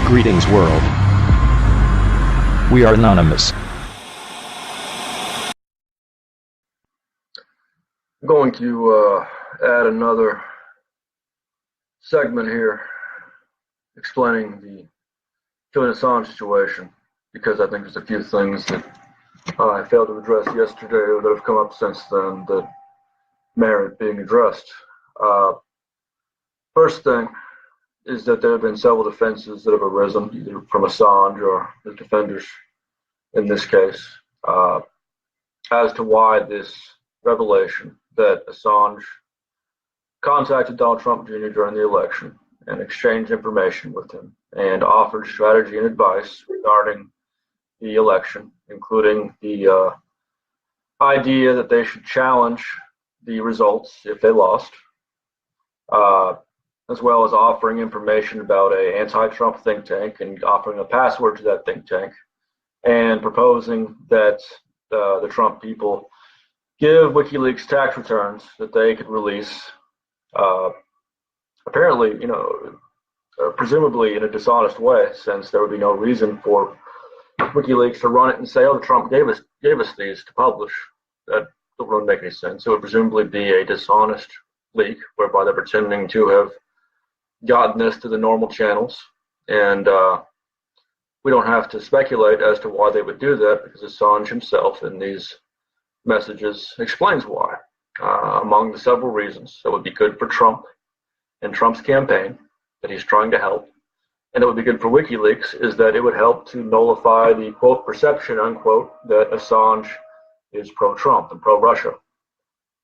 Greetings world. We are anonymous. I'm going to add another segment here explaining the Julian Assange situation, because I think there's a few things that I failed to address yesterday that have come up since then that merit being addressed. First thing is that there have been several defenses that have arisen, either from Assange or his defenders in this case, as to why this revelation that Assange contacted Donald Trump Jr. during the election and exchanged information with him and offered strategy and advice regarding the election, including the idea that they should challenge the results if they lost, as well as offering information about an anti-Trump think tank and offering a password to that think tank, and proposing that the Trump people give WikiLeaks tax returns that they could release, apparently, presumably in a dishonest way, since there would be no reason for WikiLeaks to run it and say, "Oh, Trump gave us these to publish." That don't really make any sense. It would presumably be a dishonest leak, whereby they're pretending to have gotten this to the normal channels, and we don't have to speculate as to why they would do that, because Assange himself in these messages explains why, among the several reasons that would be good for Trump and Trump's campaign that he's trying to help, and it would be good for WikiLeaks, is that it would help to nullify the quote perception unquote that Assange is pro-Trump and pro-Russia.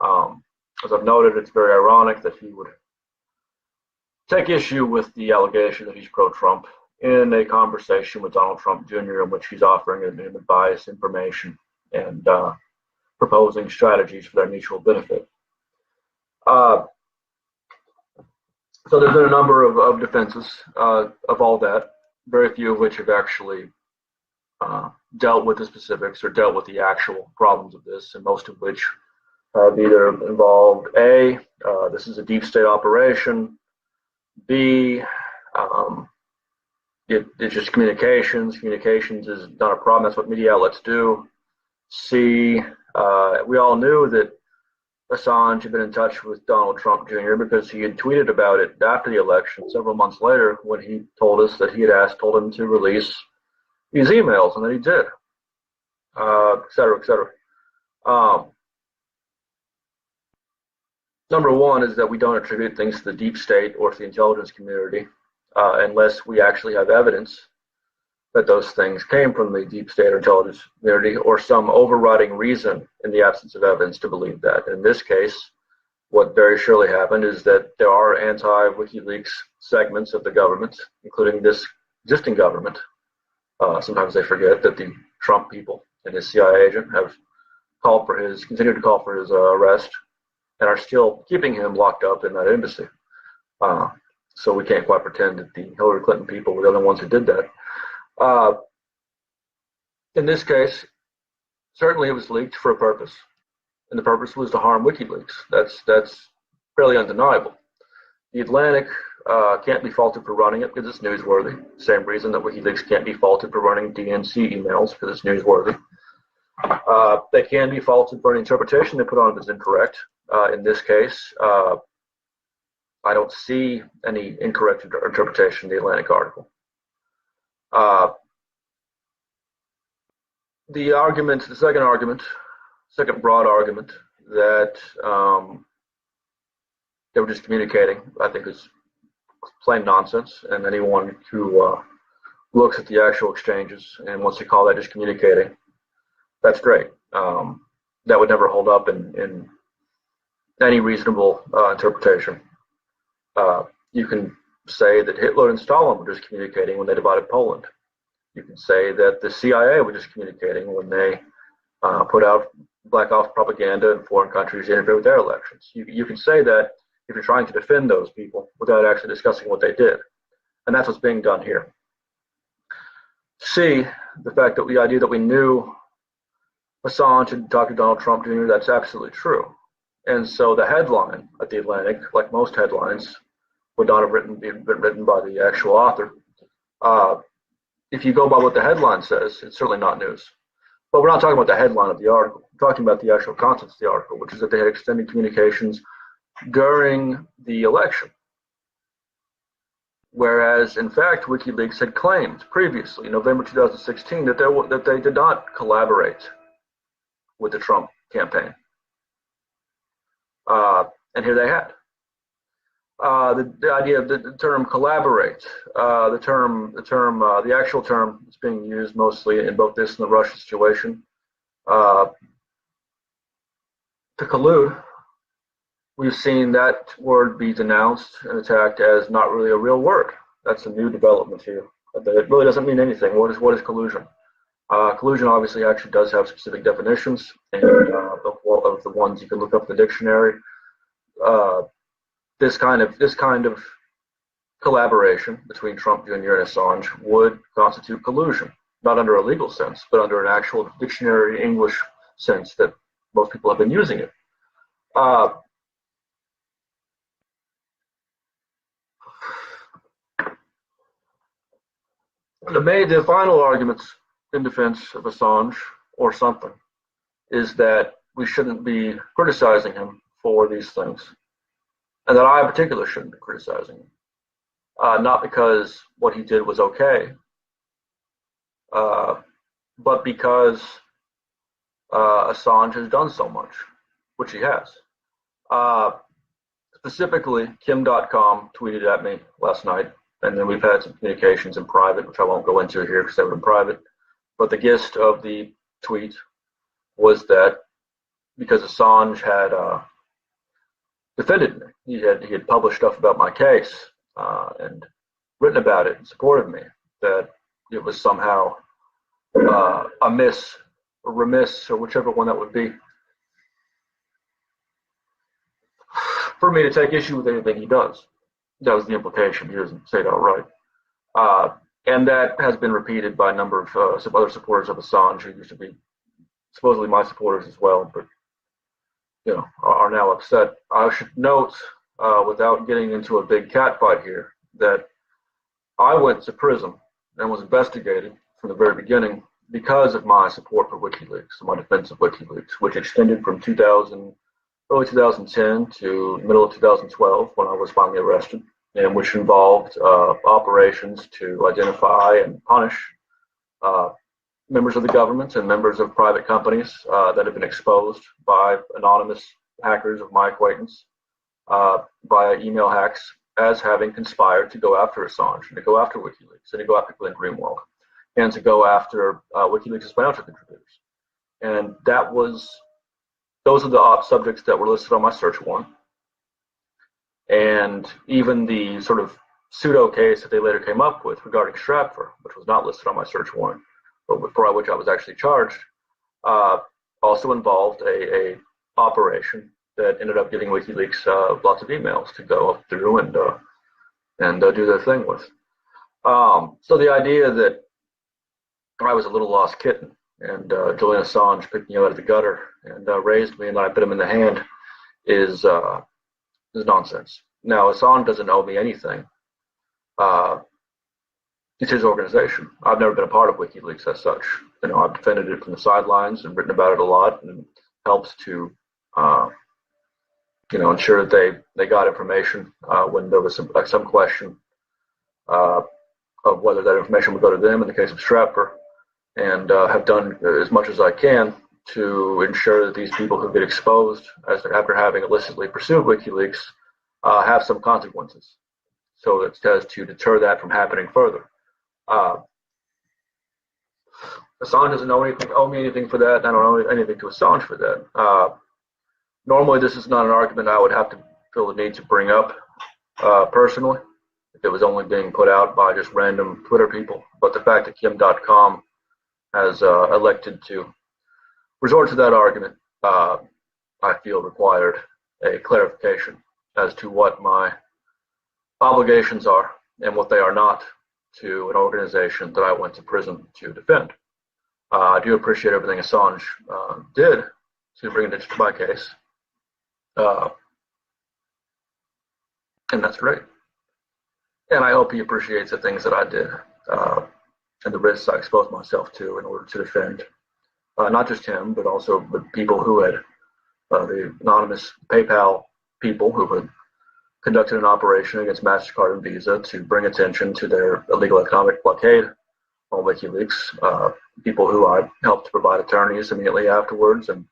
As I've noted, it's very ironic that he would take issue with the allegation that he's pro-Trump in a conversation with Donald Trump Jr. in which he's offering him advice, information, and proposing strategies for their mutual benefit. So there's been a number of defenses of all that, very few of which have actually dealt with the specifics or dealt with the actual problems of this, and most of which have either involved A, this is a deep state operation, B, it's just communications. Communications is not a problem. That's what media outlets do. C, we all knew that Assange had been in touch with Donald Trump Jr. because he had tweeted about it after the election several months later, when he told us that he had told him to release these emails, and that he did, et cetera, et cetera. Number one is that we don't attribute things to the deep state or to the intelligence community unless we actually have evidence that those things came from the deep state or intelligence community, or some overriding reason in the absence of evidence to believe that. In this case, what very surely happened is that there are anti-WikiLeaks segments of the government, including this existing government. Sometimes they forget that the Trump people and his CIA agent have continued to call for his arrest, and are still keeping him locked up in that embassy. So we can't quite pretend that the Hillary Clinton people were the only ones who did that. In this case, certainly it was leaked for a purpose, and the purpose was to harm WikiLeaks. That's fairly undeniable. The Atlantic can't be faulted for running it because it's newsworthy. Same reason that WikiLeaks can't be faulted for running DNC emails, because it's newsworthy. They can be faulted for any interpretation they put on it as incorrect. In this case, I don't see any incorrect interpretation of the Atlantic article. The second broad argument that they were just communicating, I think is plain nonsense, and anyone who looks at the actual exchanges and wants to call that just communicating, that's great. That would never hold up in any reasonable interpretation. You can say that Hitler and Stalin were just communicating when they divided Poland. You can say that the CIA were just communicating when they put out black ops propaganda in foreign countries to interfere with their elections. You can say that if you're trying to defend those people without actually discussing what they did. And that's what's being done here. C, the fact that the idea that we knew Assange had talked to Donald Trump Jr., that's absolutely true. And so the headline at the Atlantic, like most headlines, would not have been written by the actual author, If you go by what the headline says, it's certainly not news. But we're not talking about the headline of the article. We're talking about the actual contents of the article, which is that they had extended communications during the election. Whereas, in fact, WikiLeaks had claimed previously, in November 2016, that they did not collaborate with the Trump campaign. And here they had. The idea of the term collaborate, the actual term that's being used mostly in both this and the Russia situation, to collude. We've seen that word be denounced and attacked as not really a real word. That's a new development here. It really doesn't mean anything. What is collusion? Collusion obviously actually does have specific definitions, and of the ones you can look up in the dictionary. This kind of collaboration between Trump Jr. and Assange would constitute collusion, not under a legal sense, but under an actual dictionary English sense that most people have been using it. The final arguments in defense of Assange, or something, is that we shouldn't be criticizing him for these things, and that I in particular shouldn't be criticizing him. Not because what he did was okay, but because Assange has done so much, which he has. Specifically, Kim.com tweeted at me last night, and then we've had some communications in private, which I won't go into here because they were in private. But the gist of the tweet was that because Assange had defended me, he had published stuff about my case and written about it and supported me, that it was somehow amiss or remiss, or whichever one that would be, for me to take issue with anything he does. That was the implication. He doesn't say it outright. And that has been repeated by a number of some other supporters of Assange, who used to be supposedly my supporters as well, but are now upset. I should note, without getting into a big catfight here, that I went to prison and was investigated from the very beginning because of my support for WikiLeaks, my defense of WikiLeaks, which extended from early 2010 to middle of 2012 when I was finally arrested, and which involved operations to identify and punish members of the government and members of private companies that have been exposed by anonymous hackers of my acquaintance via email hacks as having conspired to go after Assange and to go after WikiLeaks and to go after Glenn Greenwald and to go after WikiLeaks' financial contributors. And those are the subjects that were listed on my search warrant. And even the sort of pseudo case that they later came up with regarding Stratfor, which was not listed on my search warrant, but for which I was actually charged, also involved a operation that ended up giving WikiLeaks lots of emails to go up through and do their thing with. So the idea that I was a little lost kitten and Julian Assange picked me out of the gutter and raised me and I bit him in the hand is nonsense. Now, Assange doesn't owe me anything. It's his organization. I've never been a part of WikiLeaks as such. I've defended it from the sidelines and written about it a lot, and helped to ensure that they got information when there was some question of whether that information would go to them in the case of Stratfor, and have done as much as I can to ensure that these people who get exposed after having illicitly pursued WikiLeaks have some consequences, so that as to deter that from happening further. Assange doesn't owe me anything for that, and I don't owe anything to Assange for that. Normally, this is not an argument I would have to feel the need to bring up personally, if it was only being put out by just random Twitter people. But the fact that Kim.com has elected to resort to that argument, I feel required a clarification as to what my obligations are and what they are not to an organization that I went to prison to defend. I do appreciate everything Assange did to bring it to my case, and that's great. And I hope he appreciates the things that I did and the risks I exposed myself to in order to defend not just him, but also the people who had the anonymous PayPal people who had conducted an operation against MasterCard and Visa to bring attention to their illegal economic blockade on WikiLeaks, people who I helped to provide attorneys immediately afterwards, and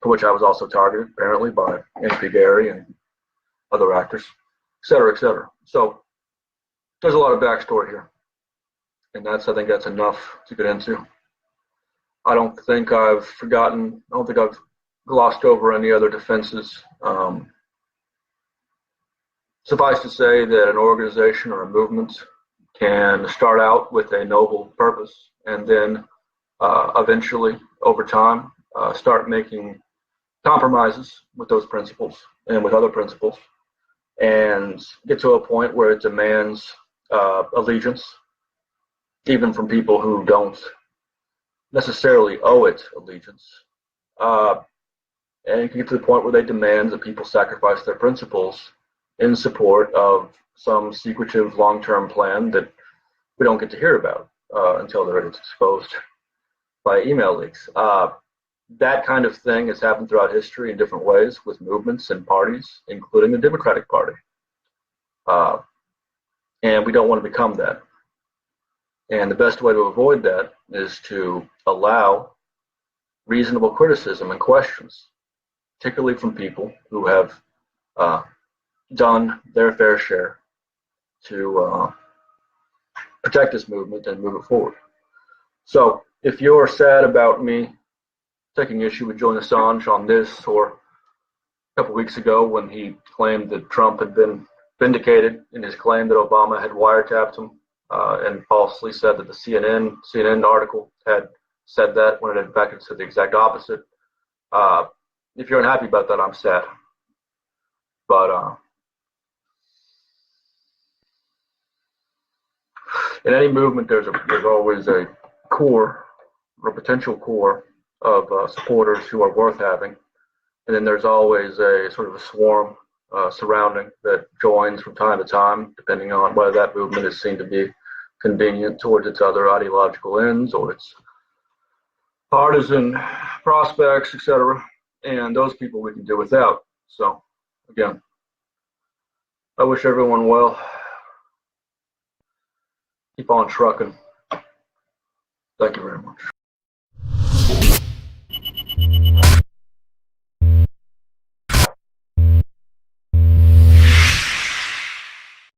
for which I was also targeted, apparently, by MP Gary and other actors, et cetera, et cetera. So there's a lot of backstory here, and I think that's enough to get into. I don't think I've glossed over any other defenses. Suffice to say that an organization or a movement can start out with a noble purpose and then eventually, over time, start making compromises with those principles and with other principles and get to a point where it demands allegiance, even from people who don't necessarily owe it allegiance. And it can get to the point where they demand that people sacrifice their principles in support of some secretive long-term plan that we don't get to hear about until they're exposed by email leaks. That kind of thing has happened throughout history in different ways with movements and parties, including the Democratic Party. And we don't want to become that. And the best way to avoid that is to allow reasonable criticism and questions, particularly from people who have done their fair share to protect this movement and move it forward. So if you're sad about me taking issue with Julian Assange on this, or a couple weeks ago when he claimed that Trump had been vindicated in his claim that Obama had wiretapped him and falsely said that the CNN article had said that when it in fact it said the exact opposite. If you're unhappy about that, I'm sad. But in any movement, there's always a core or potential core of supporters who are worth having, and then there's always a sort of a swarm surrounding that joins from time to time, depending on whether that movement is seen to be convenient towards its other ideological ends or its partisan prospects, etc. And those people we can do without. So, again, I wish everyone well. Keep on trucking. Thank you very much.